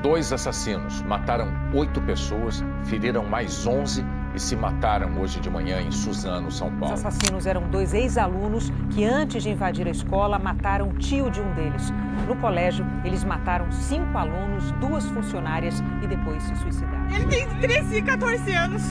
Dois assassinos mataram 8 pessoas, feriram mais 11 e se mataram hoje de manhã em Suzano, São Paulo. Os assassinos eram 2 ex-alunos que, antes de invadir a escola, mataram o tio de um deles. No colégio, eles mataram 5 alunos, 2 funcionárias e depois se suicidaram. Ele tem 13 e 14 anos.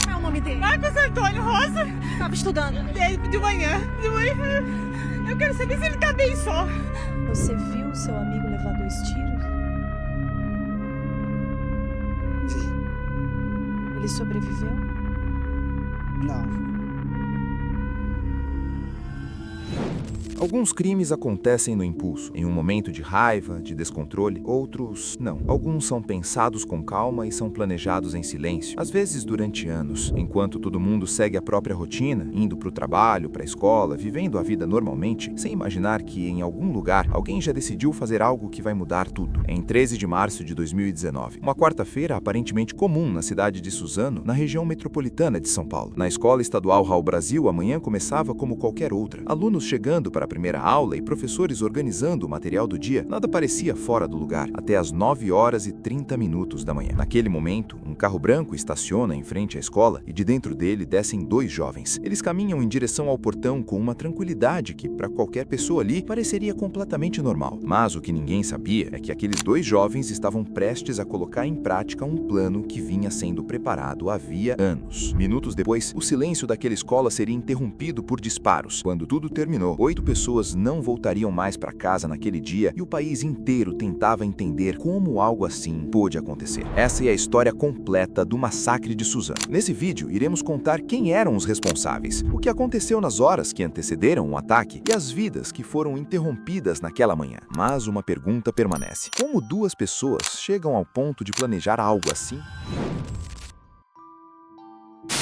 Qual é o nome dele? Marcos Antônio Rosa. Estava estudando? De manhã. Eu quero saber se ele tá bem só. Você viu o seu amigo levar 2 tiros? Ele sobreviveu? Não. Alguns crimes acontecem no impulso, em um momento de raiva, de descontrole. Outros, não. Alguns são pensados com calma e são planejados em silêncio, às vezes durante anos, enquanto todo mundo segue a própria rotina, indo para o trabalho, para a escola, vivendo a vida normalmente, sem imaginar que, em algum lugar, alguém já decidiu fazer algo que vai mudar tudo. Em 13 de março de 2019, uma quarta-feira aparentemente comum na cidade de Suzano, na região metropolitana de São Paulo. Na Escola Estadual Raul Brasil, a manhã começava como qualquer outra. Alunos chegando para a primeira aula e professores organizando o material do dia, nada parecia fora do lugar, até às 9h30 da manhã. Naquele momento, um carro branco estaciona em frente à escola e de dentro dele descem 2 jovens. Eles caminham em direção ao portão com uma tranquilidade que, para qualquer pessoa ali, pareceria completamente normal. Mas o que ninguém sabia é que aqueles 2 jovens estavam prestes a colocar em prática um plano que vinha sendo preparado havia anos. Minutos depois, o silêncio daquela escola seria interrompido por disparos. Quando tudo terminou, 8 pessoas não voltariam mais para casa naquele dia e o país inteiro tentava entender como algo assim pôde acontecer. Essa é a história completa do massacre de Suzano. Nesse vídeo, iremos contar quem eram os responsáveis, o que aconteceu nas horas que antecederam o ataque e as vidas que foram interrompidas naquela manhã. Mas uma pergunta permanece: como 2 pessoas chegam ao ponto de planejar algo assim?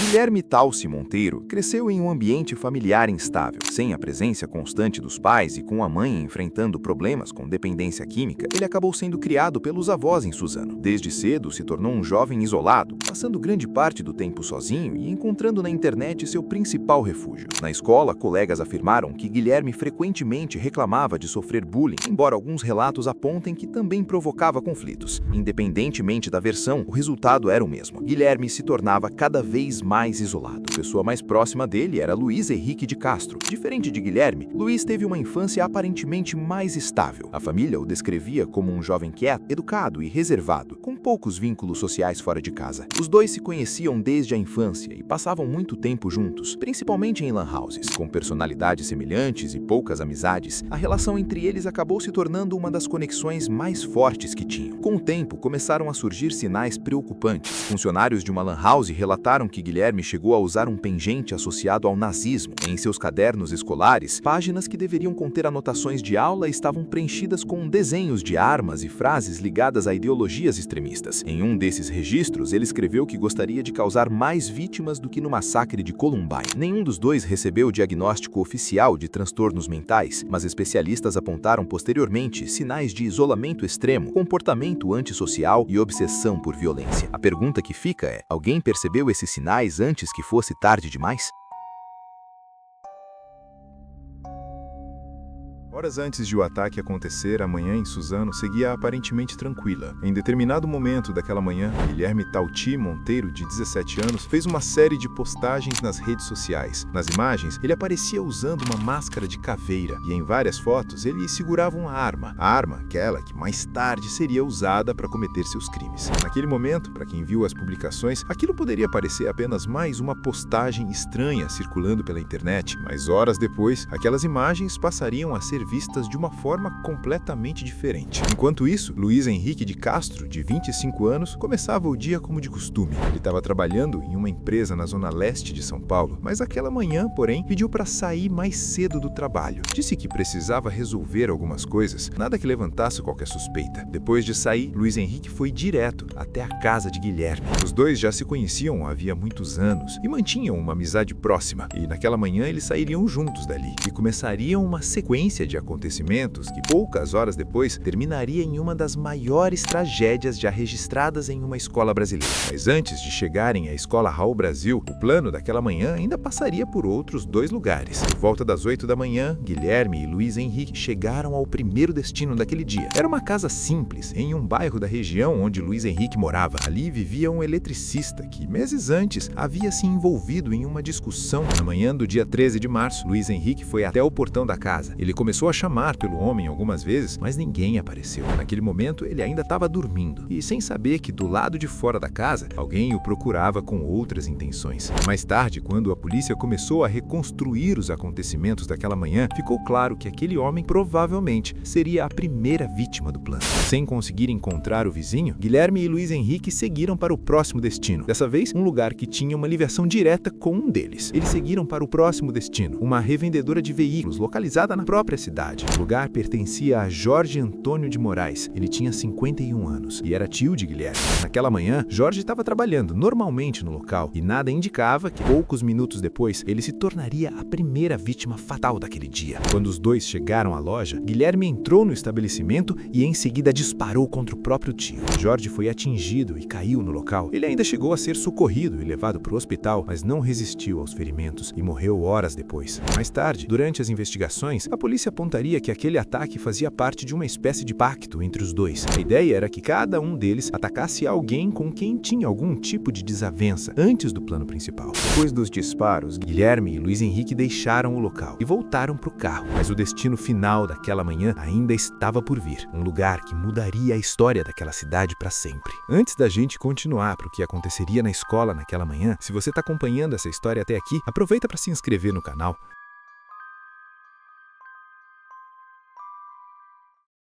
Guilherme Talci Monteiro cresceu em um ambiente familiar instável. Sem a presença constante dos pais e com a mãe enfrentando problemas com dependência química, ele acabou sendo criado pelos avós em Suzano. Desde cedo se tornou um jovem isolado, passando grande parte do tempo sozinho e encontrando na internet seu principal refúgio. Na escola, colegas afirmaram que Guilherme frequentemente reclamava de sofrer bullying, embora alguns relatos apontem que também provocava conflitos. Independentemente da versão, o resultado era o mesmo. Guilherme se tornava cada vez mais isolado. A pessoa mais próxima dele era Luiz Henrique de Castro. Diferente de Guilherme, Luiz teve uma infância aparentemente mais estável. A família o descrevia como um jovem quieto, educado e reservado, com poucos vínculos sociais fora de casa. Os 2 se conheciam desde a infância e passavam muito tempo juntos, principalmente em lan houses. Com personalidades semelhantes e poucas amizades, a relação entre eles acabou se tornando uma das conexões mais fortes que tinham. Com o tempo, começaram a surgir sinais preocupantes. Funcionários de uma lan house relataram que Guilherme chegou a usar um pingente associado ao nazismo. Em seus cadernos escolares, páginas que deveriam conter anotações de aula estavam preenchidas com desenhos de armas e frases ligadas a ideologias extremistas. Em um desses registros, ele escreveu que gostaria de causar mais vítimas do que no massacre de Columbine. Nenhum dos 2 recebeu o diagnóstico oficial de transtornos mentais, mas especialistas apontaram posteriormente sinais de isolamento extremo, comportamento antissocial e obsessão por violência. A pergunta que fica é: alguém percebeu esses sinais antes que fosse tarde demais? Horas antes de o ataque acontecer, a manhã em Suzano seguia aparentemente tranquila. Em determinado momento daquela manhã, Guilherme Talci Monteiro, de 17 anos, fez uma série de postagens nas redes sociais. Nas imagens, ele aparecia usando uma máscara de caveira e em várias fotos ele segurava uma arma. A arma, aquela que mais tarde seria usada para cometer seus crimes. Naquele momento, para quem viu as publicações, aquilo poderia parecer apenas mais uma postagem estranha circulando pela internet, mas horas depois, aquelas imagens passariam a ser vistas de uma forma completamente diferente. Enquanto isso, Luiz Henrique de Castro, de 25 anos, começava o dia como de costume. Ele estava trabalhando em uma empresa na zona leste de São Paulo, mas aquela manhã, porém, pediu para sair mais cedo do trabalho. Disse que precisava resolver algumas coisas, nada que levantasse qualquer suspeita. Depois de sair, Luiz Henrique foi direto até a casa de Guilherme. Os 2 já se conheciam havia muitos anos e mantinham uma amizade próxima, e naquela manhã eles sairiam juntos dali e começariam uma sequência de de acontecimentos que, poucas horas depois, terminaria em uma das maiores tragédias já registradas em uma escola brasileira. Mas antes de chegarem à escola Raul Brasil, o plano daquela manhã ainda passaria por outros 2 lugares. Por volta das 8 da manhã, Guilherme e Luiz Henrique chegaram ao primeiro destino daquele dia. Era uma casa simples, em um bairro da região onde Luiz Henrique morava. Ali vivia um eletricista que, meses antes, havia se envolvido em uma discussão. Na manhã do dia 13 de março, Luiz Henrique foi até o portão da casa. Ele começou a chamar pelo homem algumas vezes, mas ninguém apareceu. Naquele momento, ele ainda estava dormindo e, sem saber que do lado de fora da casa, alguém o procurava com outras intenções. Mais tarde, quando a polícia começou a reconstruir os acontecimentos daquela manhã, ficou claro que aquele homem provavelmente seria a primeira vítima do plano. Sem conseguir encontrar o vizinho, Guilherme e Luiz Henrique seguiram para o próximo destino. Dessa vez, um lugar que tinha uma ligação direta com um deles. Eles seguiram para o próximo destino, uma revendedora de veículos localizada na própria cidade. O lugar pertencia a Jorge Antônio de Moraes. Ele tinha 51 anos e era tio de Guilherme. Naquela manhã, Jorge estava trabalhando normalmente no local e nada indicava que, poucos minutos depois, ele se tornaria a primeira vítima fatal daquele dia. Quando os dois chegaram à loja, Guilherme entrou no estabelecimento e em seguida disparou contra o próprio tio. Jorge foi atingido e caiu no local. Ele ainda chegou a ser socorrido e levado para o hospital, mas não resistiu aos ferimentos e morreu horas depois. Mais tarde, durante as investigações, a polícia apontaria que aquele ataque fazia parte de uma espécie de pacto entre os dois. A ideia era que cada um deles atacasse alguém com quem tinha algum tipo de desavença antes do plano principal. Depois dos disparos, Guilherme e Luiz Henrique deixaram o local e voltaram para o carro, mas o destino final daquela manhã ainda estava por vir, um lugar que mudaria a história daquela cidade para sempre. Antes da gente continuar para o que aconteceria na escola naquela manhã, se você está acompanhando essa história até aqui, aproveita para se inscrever no canal.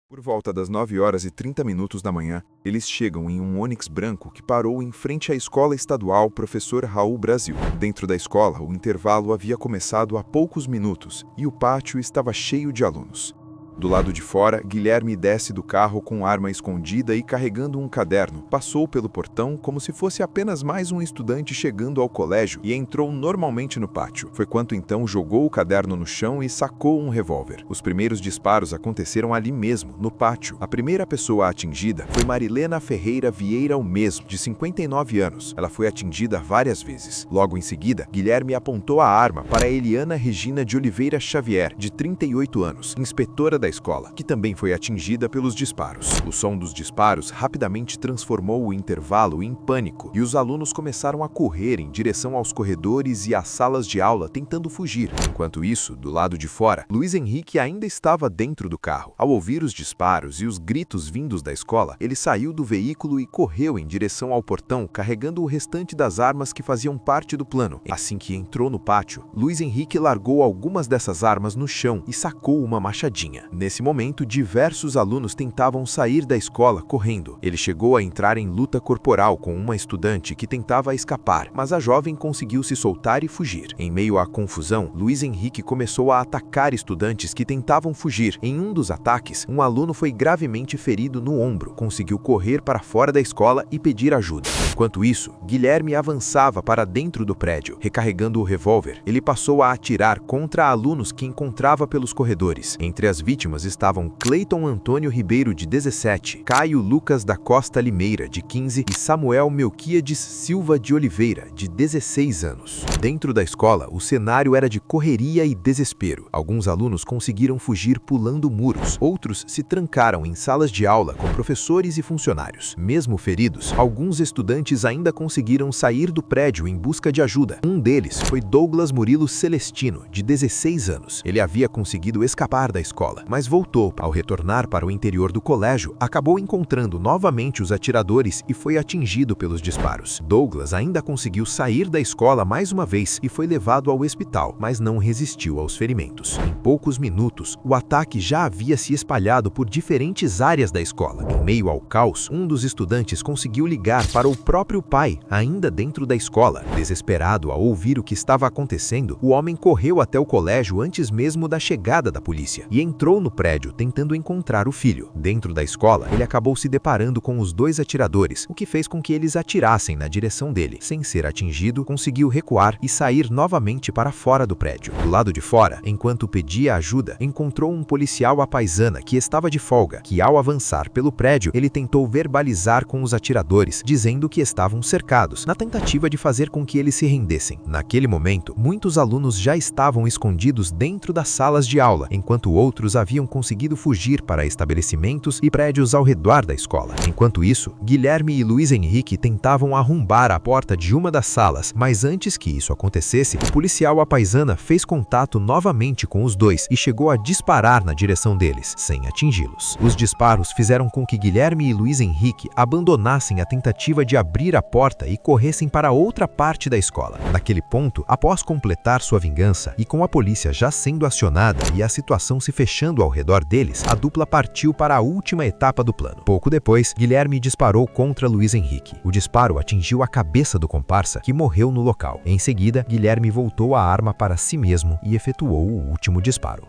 Por volta das 9h30 da manhã, eles chegam em um Onix branco que parou em frente à Escola Estadual Professor Raul Brasil. Dentro da escola, o intervalo havia começado há poucos minutos e o pátio estava cheio de alunos. Do lado de fora, Guilherme desce do carro com arma escondida e carregando um caderno. Passou pelo portão como se fosse apenas mais um estudante chegando ao colégio e entrou normalmente no pátio. Foi quando então jogou o caderno no chão e sacou um revólver. Os primeiros disparos aconteceram ali mesmo, no pátio. A primeira pessoa atingida foi Marilena Ferreira Vieira, o mesmo, de 59 anos. Ela foi atingida várias vezes. Logo em seguida, Guilherme apontou a arma para Eliana Regina de Oliveira Xavier, de 38 anos, inspetora da escola, que também foi atingida pelos disparos. O som dos disparos rapidamente transformou o intervalo em pânico e os alunos começaram a correr em direção aos corredores e às salas de aula tentando fugir. Enquanto isso, do lado de fora, Luiz Henrique ainda estava dentro do carro. Ao ouvir os disparos e os gritos vindos da escola, ele saiu do veículo e correu em direção ao portão, carregando o restante das armas que faziam parte do plano. Assim que entrou no pátio, Luiz Henrique largou algumas dessas armas no chão e sacou uma machadinha. Nesse momento, diversos alunos tentavam sair da escola correndo. Ele chegou a entrar em luta corporal com uma estudante que tentava escapar, mas a jovem conseguiu se soltar e fugir. Em meio à confusão, Luiz Henrique começou a atacar estudantes que tentavam fugir. Em um dos ataques, um aluno foi gravemente ferido no ombro, conseguiu correr para fora da escola e pedir ajuda. Enquanto isso, Guilherme avançava para dentro do prédio. Recarregando o revólver, ele passou a atirar contra alunos que encontrava pelos corredores. Entre as vítimas estavam Cleiton Antônio Ribeiro, de 17, Caio Lucas da Costa Limeira, de 15 e Samuel Melquiades Silva de Oliveira, de 16 anos. Dentro da escola, o cenário era de correria e desespero. Alguns alunos conseguiram fugir pulando muros, outros se trancaram em salas de aula com professores e funcionários. Mesmo feridos, alguns estudantes ainda conseguiram sair do prédio em busca de ajuda. Um deles foi Douglas Murilo Celestino, de 16 anos. Ele havia conseguido escapar da escola, mas voltou. Ao retornar para o interior do colégio, acabou encontrando novamente os atiradores e foi atingido pelos disparos. Douglas ainda conseguiu sair da escola mais uma vez e foi levado ao hospital, mas não resistiu aos ferimentos. Em poucos minutos, o ataque já havia se espalhado por diferentes áreas da escola. Em meio ao caos, um dos estudantes conseguiu ligar para o próprio pai, ainda dentro da escola. Desesperado ao ouvir o que estava acontecendo, o homem correu até o colégio antes mesmo da chegada da polícia e entrou entrou no prédio tentando encontrar o filho. Dentro da escola, ele acabou se deparando com os 2 atiradores, o que fez com que eles atirassem na direção dele. Sem ser atingido, conseguiu recuar e sair novamente para fora do prédio. Do lado de fora, enquanto pedia ajuda, encontrou um policial à paisana que estava de folga, que ao avançar pelo prédio, ele tentou verbalizar com os atiradores, dizendo que estavam cercados, na tentativa de fazer com que eles se rendessem. Naquele momento, muitos alunos já estavam escondidos dentro das salas de aula, enquanto outros haviam conseguido fugir para estabelecimentos e prédios ao redor da escola. Enquanto isso, Guilherme e Luiz Henrique tentavam arrombar a porta de uma das salas, mas antes que isso acontecesse, o policial à paisana fez contato novamente com os 2 e chegou a disparar na direção deles, sem atingi-los. Os disparos fizeram com que Guilherme e Luiz Henrique abandonassem a tentativa de abrir a porta e corressem para outra parte da escola. Naquele ponto, após completar sua vingança e com a polícia já sendo acionada e a situação se fechando ao redor deles, a dupla partiu para a última etapa do plano. Pouco depois, Guilherme disparou contra Luiz Henrique. O disparo atingiu a cabeça do comparsa, que morreu no local. Em seguida, Guilherme voltou a arma para si mesmo e efetuou o último disparo.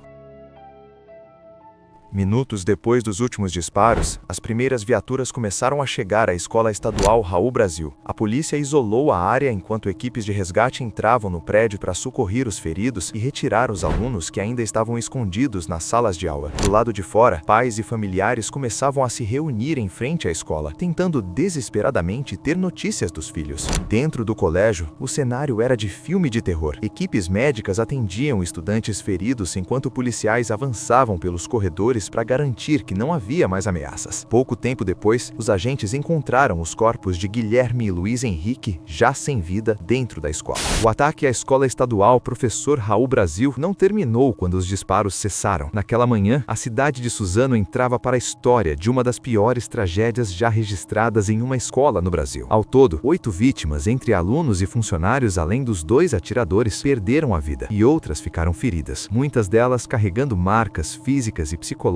Minutos depois dos últimos disparos, as primeiras viaturas começaram a chegar à Escola Estadual Raul Brasil. A polícia isolou a área enquanto equipes de resgate entravam no prédio para socorrer os feridos e retirar os alunos que ainda estavam escondidos nas salas de aula. Do lado de fora, pais e familiares começavam a se reunir em frente à escola, tentando desesperadamente ter notícias dos filhos. Dentro do colégio, o cenário era de filme de terror. Equipes médicas atendiam estudantes feridos enquanto policiais avançavam pelos corredores para garantir que não havia mais ameaças. Pouco tempo depois, os agentes encontraram os corpos de Guilherme e Luiz Henrique, já sem vida, dentro da escola. O ataque à escola estadual Professor Raul Brasil não terminou quando os disparos cessaram. Naquela manhã, a cidade de Suzano entrava para a história de uma das piores tragédias já registradas em uma escola no Brasil. Ao todo, 8 vítimas, entre alunos e funcionários, além dos 2 atiradores, perderam a vida e outras ficaram feridas, muitas delas carregando marcas físicas e psicológicas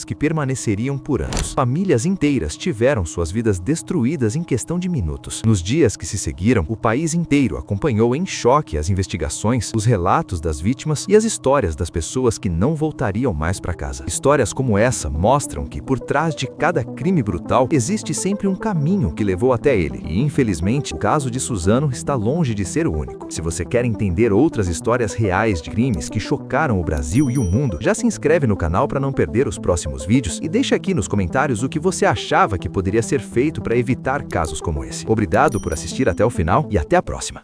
que permaneceriam por anos. Famílias inteiras tiveram suas vidas destruídas em questão de minutos. Nos dias que se seguiram, o país inteiro acompanhou em choque as investigações, os relatos das vítimas e as histórias das pessoas que não voltariam mais para casa. Histórias como essa mostram que, por trás de cada crime brutal, existe sempre um caminho que levou até ele. E, infelizmente, o caso de Suzano está longe de ser o único. Se você quer entender outras histórias reais de crimes que chocaram o Brasil e o mundo, já se inscreve no canal para não perder os próximos vídeos e deixa aqui nos comentários o que você achava que poderia ser feito para evitar casos como esse. Obrigado por assistir até o final e até a próxima!